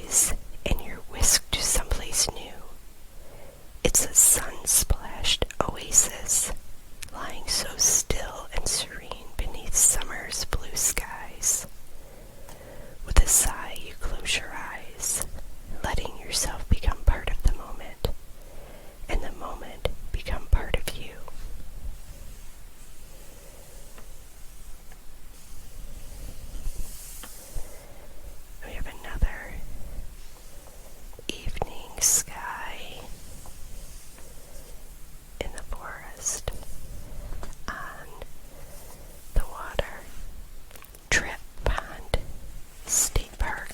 eyes, and you're whisked to someplace new. It's a sun-splashed oasis, lying so still and serene beneath summer's blue skies. With a sigh, you close your eyes, letting yourself become part of the moment, and the moment become part of you. We have another evening sky in the forest, on the water, Trip Pond State Park.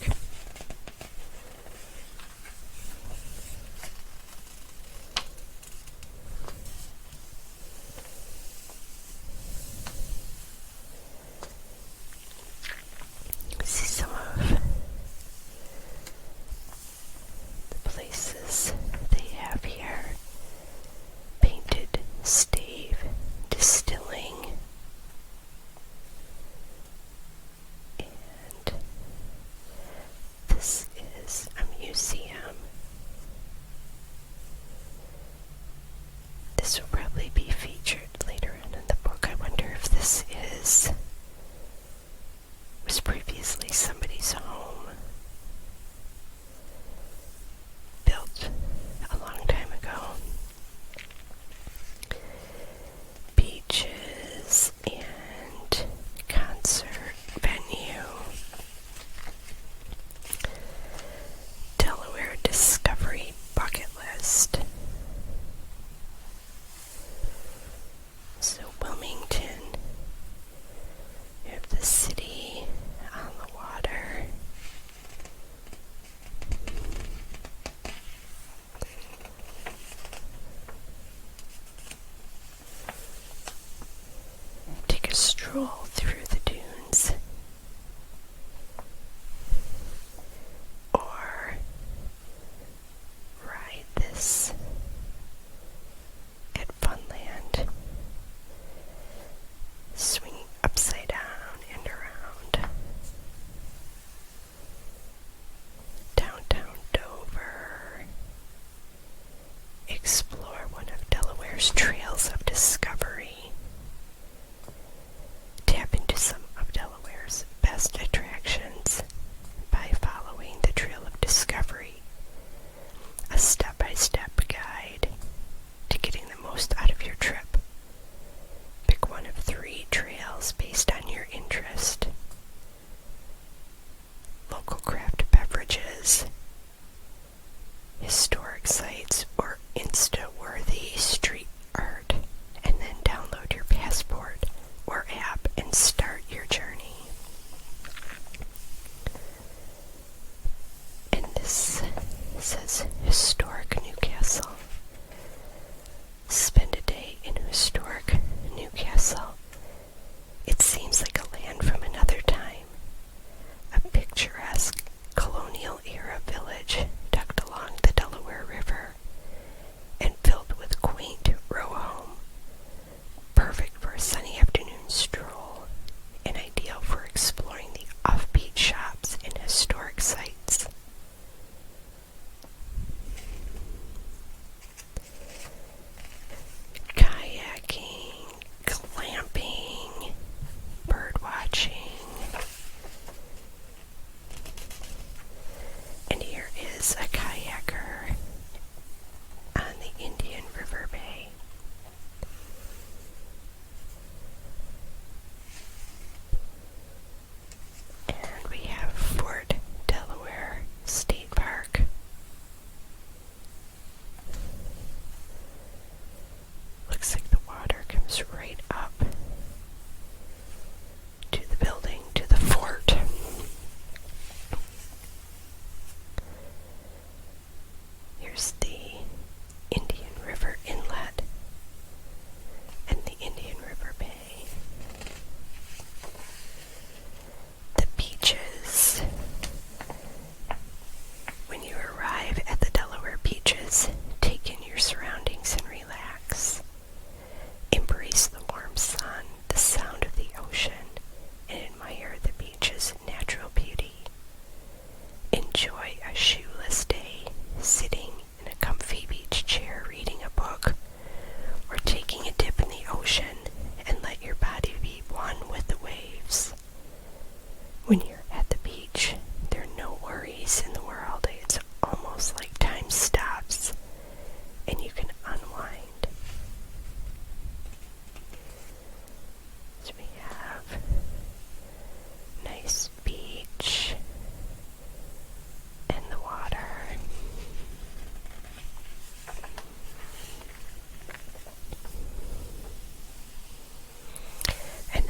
See some of the places they have here. Painted Stave Distilling, and this is a museum. This will probably be featured later on in the book. I wonder if this was previously somebody's home, built a long time ago. Beaches and concert venue. Delaware Discovery Bucket List. So Wilmington, you have the city on the water. Take a stroll through the dunes, or ride this at Funland, swing upside down and around. Downtown Dover. Explore one of Delaware's trails of discovery. Tap into some of Delaware's best attractions by following the Trail of Discovery, a step-by-step guide to getting the most out of your trip. Pick one of 3 trails based on your interest. Local craft beverages, historic sites, or Insta-worthy street art, and then download your passport or app and start your journey. And this says Historic Newcastle. Spend a day in historic Newcastle. It seems like a land from another time. A picturesque colonial-era village tucked along the Delaware River and filled with quaint row home. Perfect for a sunny afternoon stroll, and ideal for exploring the offbeat shops and historic sites.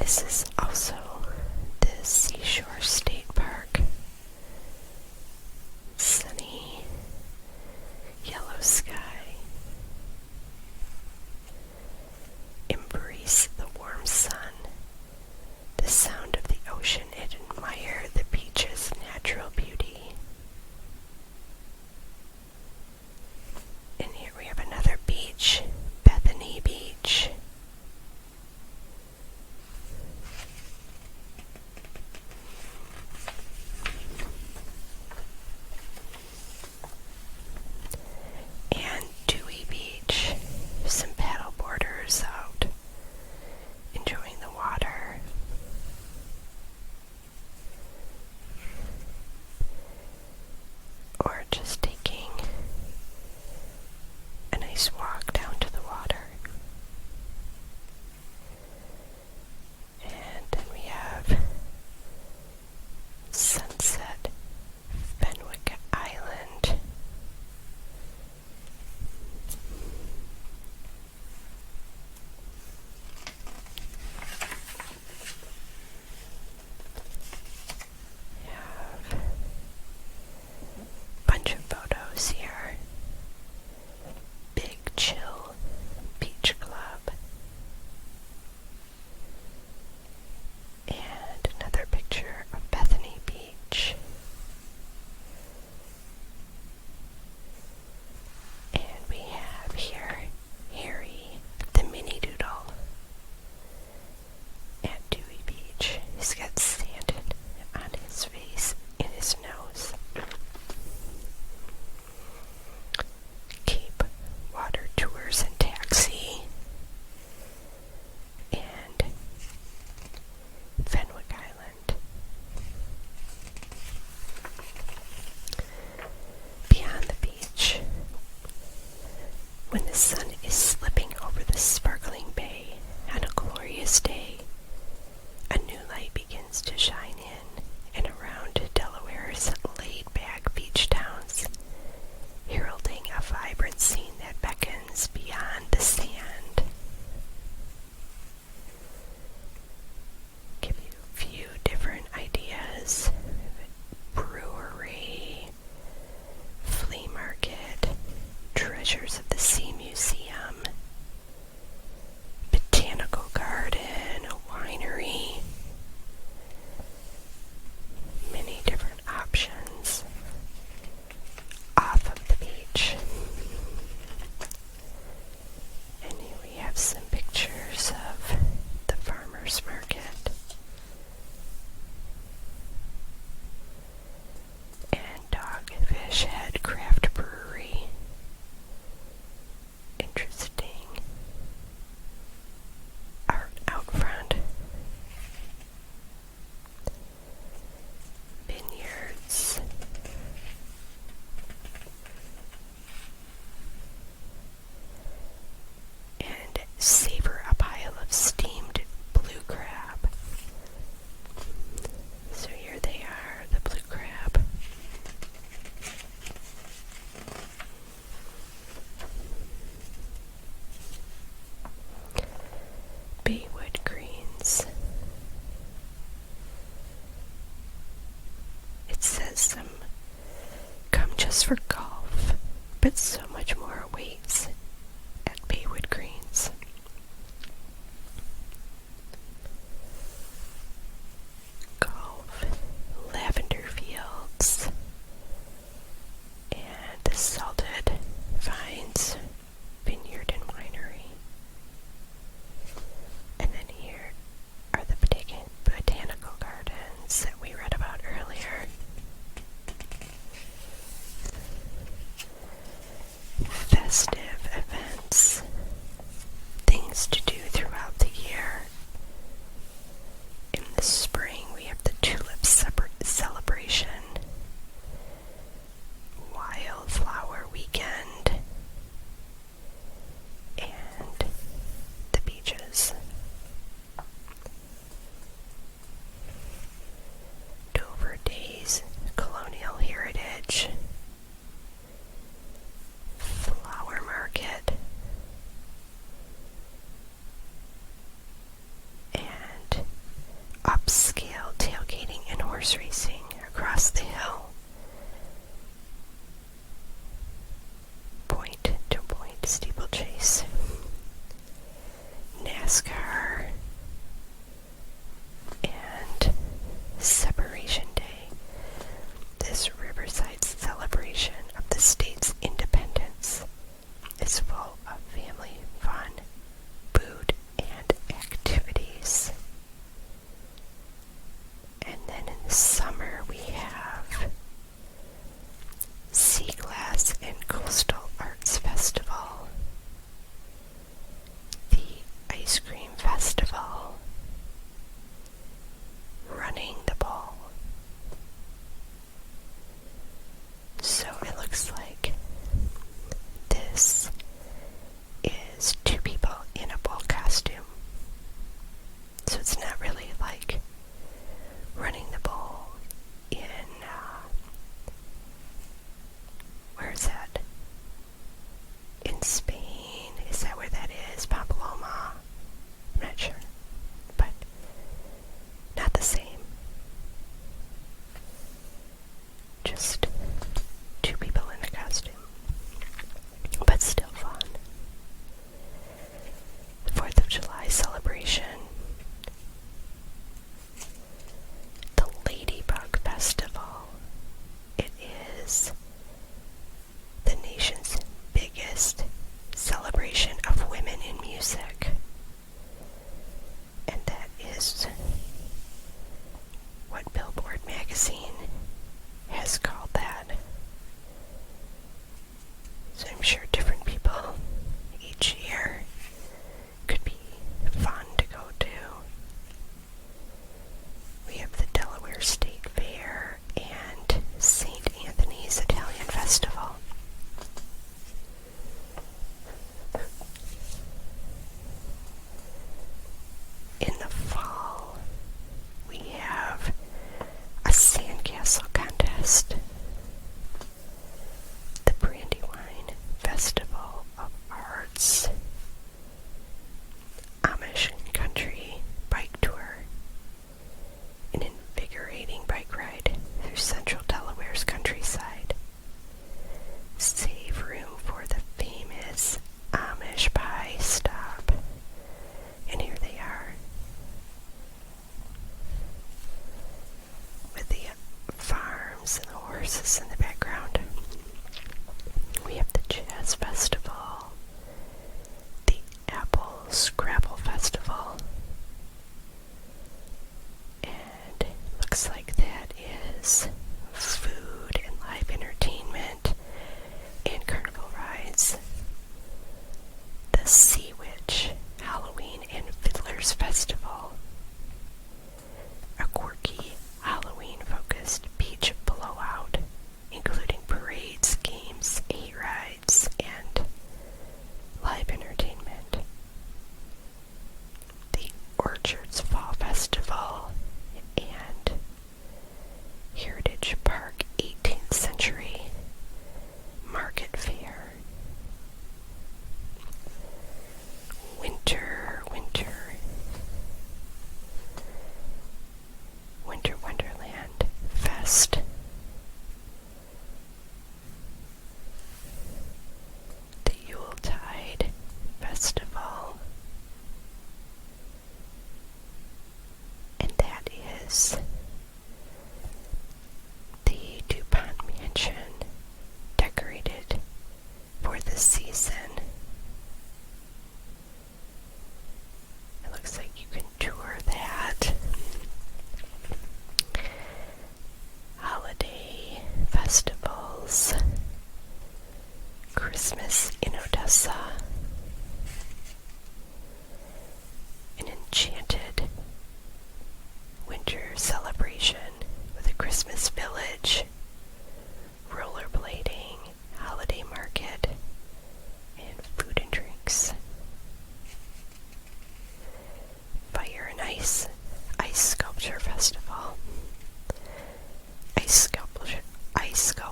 This is also the Seashore State Park. Sunny, yellow sky. Embrace the warm sun, the sound of the ocean, and admire the beach's natural beauty. And here we have another beach, Bethany Beach. And Dewey Beach, some paddle boarders out enjoying the water. Or just taking a nice walk down to the water. And then we have Sunset, Fenwick Island. We have a bunch of photos here. Big Chill Beach Club. And another picture of Bethany Beach. And we have here Harry the Mini Doodle at Dewey Beach. He's got sand on his face and his nose. Cape Water Tours and Taxi. And Fenwick Island. Beyond the beach, when the sun is slipping over the sparkling bay on a glorious day, a new light begins to shine in and around Delaware's laid-back beach towns, heralding a vibrant scene that beckons beyond the sand. Give you a few different ideas. Brewery, flea market, Treasures of the Sea Museum, botanical garden, a winery. Many different options off of the beach. And here we have some pictures of the farmer's market. And Dogfish Head Craft Brewery. Interesting art out front. Vineyards. And savor a pile of steamed blue crab. So here they are, the blue crab. Baywood Greens. It says come just for golf, but so much more awaits at Baywood Greens. Golf, lavender fields, and the Salted Vines Vineyard and Winery. And then here are the botanical gardens that we read about earlier. Festive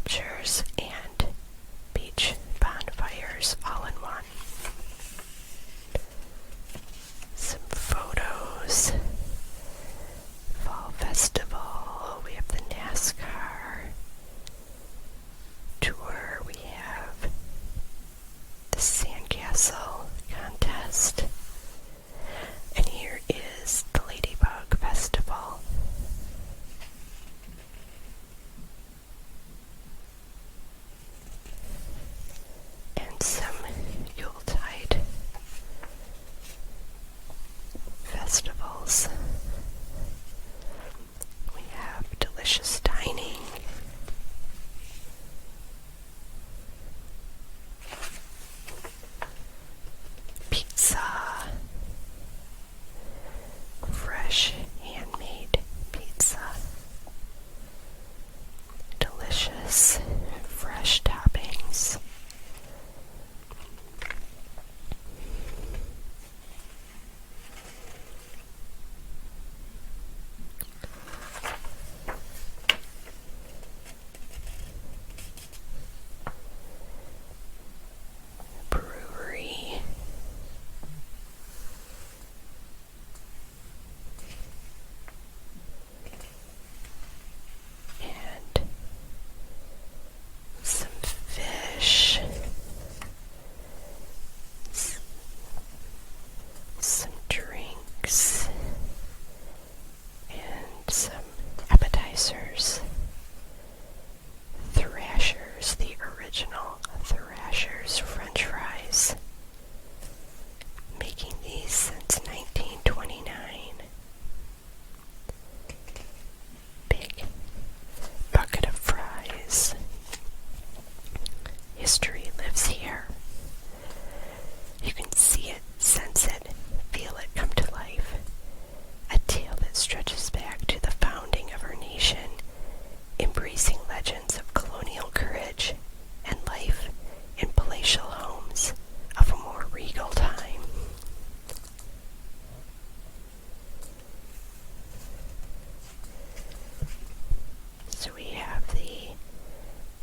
sculptures and beach bonfires all in one. Some photos. Fall Festival. We have the NASCAR tour. We have the Sandcastle contest. And here is the Ladybug Festival. And some Yuletide festivals. We have delicious dining. Pizza. Fresh handmade pizza. Delicious fresh toppings. Brewery. And some fish. Some drinks. And some appetizers. Thrashers, the original Thrashers French fries. Making these since 1929. Big bucket of fries. History lives here. You can see it, sense it, feel it come to life. A tale that stretches back to the founding of our nation, embracing legends of colonial courage and life in palatial homes of a more regal time. So we have the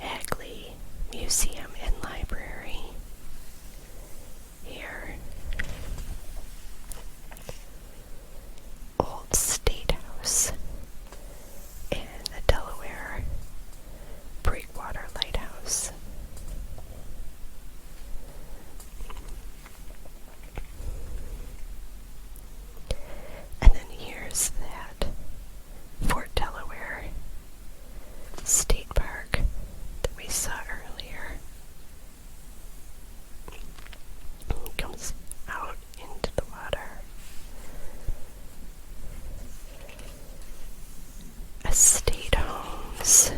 Hagley Museum and Library here. Old State House and the Delaware Breakwater Lighthouse. And then here's that Fort Delaware State Park that we saw earlier. It comes out into the water. Estate homes.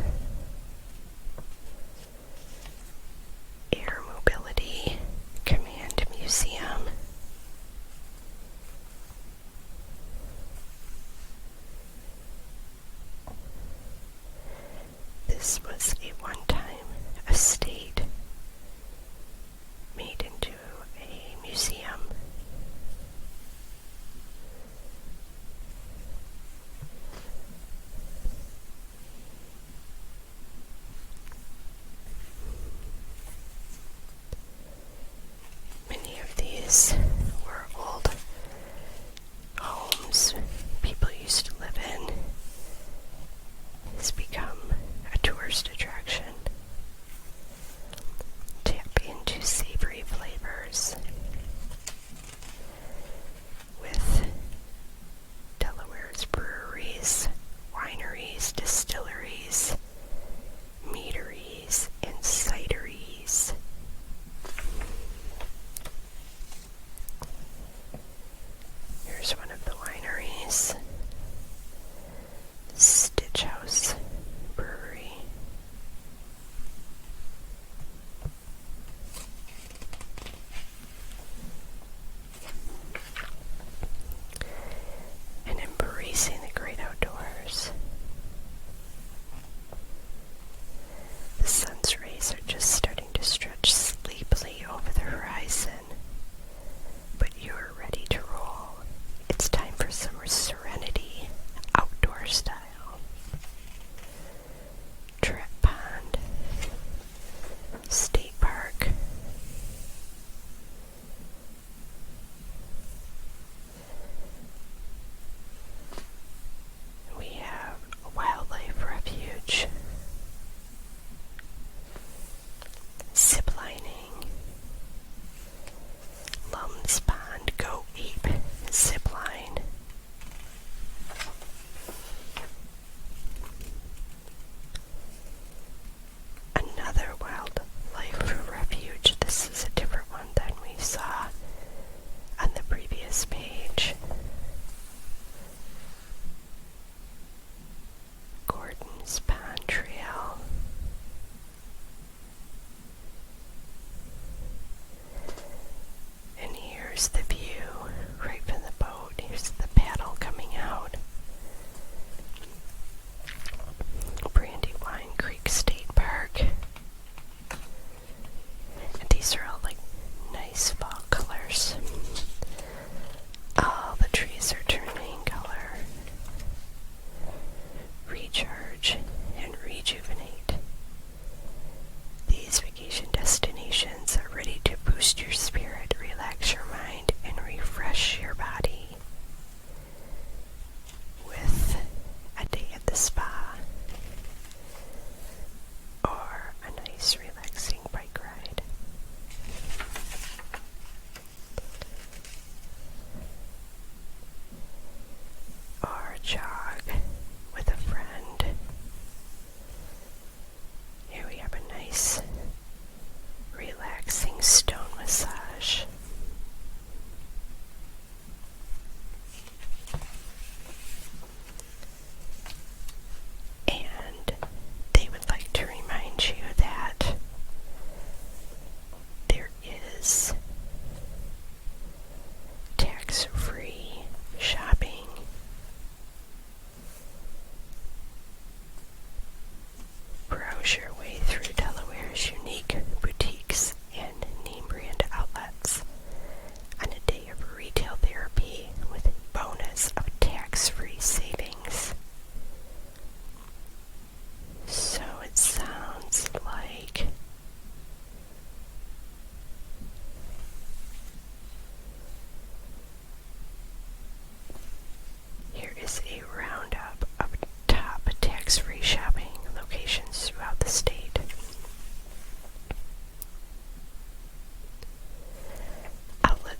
Air Mobility Command Museum. This was a one-time estate made into a museum. Many of these were old homes people used to live in. It's become a tourist attraction. Tap into savory flavors with Delaware's breweries, wineries, distilleries, meaderies, and cideries.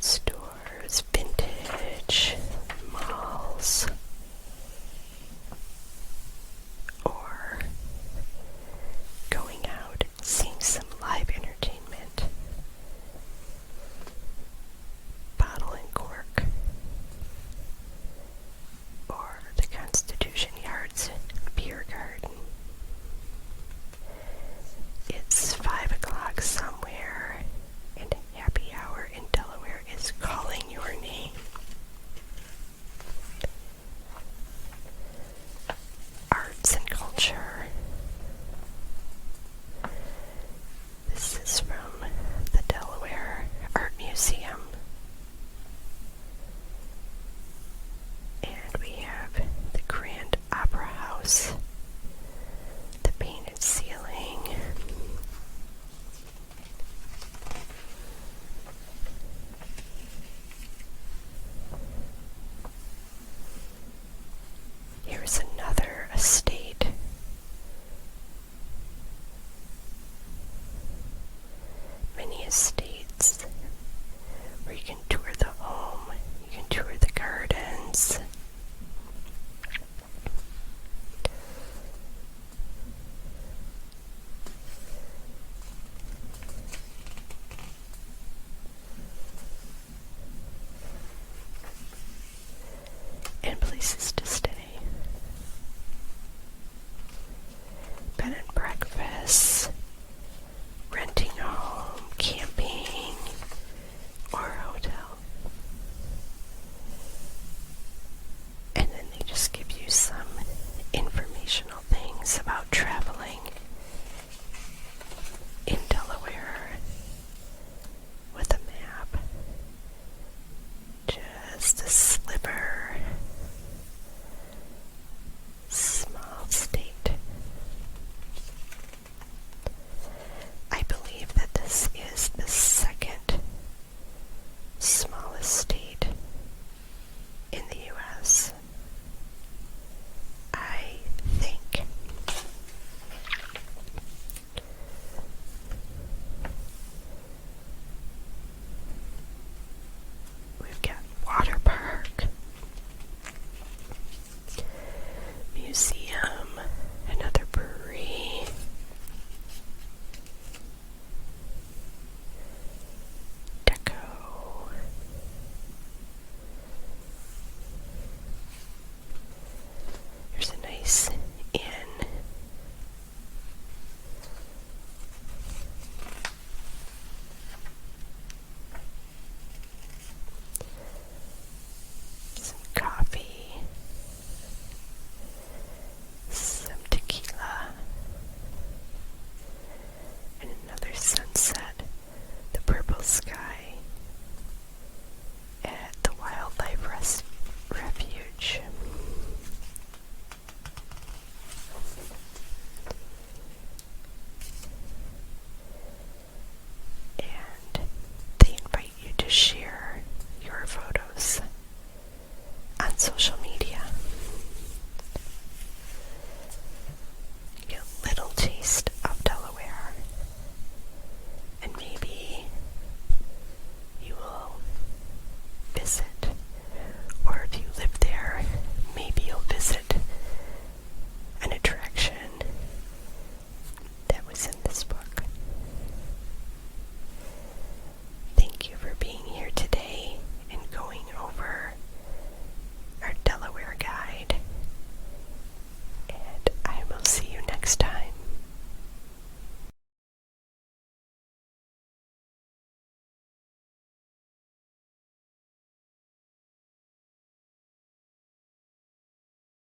stores, vintage malls, or going out, seeing some live entertainment, bottle and cork, or the Constitution Yards beer garden. It's 5 o'clock somewhere, and happy hour in Delaware is calling your name. Arts and culture. This is from the Delaware Art Museum. And we have the Grand Opera House, the painted ceiling, here's another estate. Many estates where you can tour the home, you can tour the gardens. And places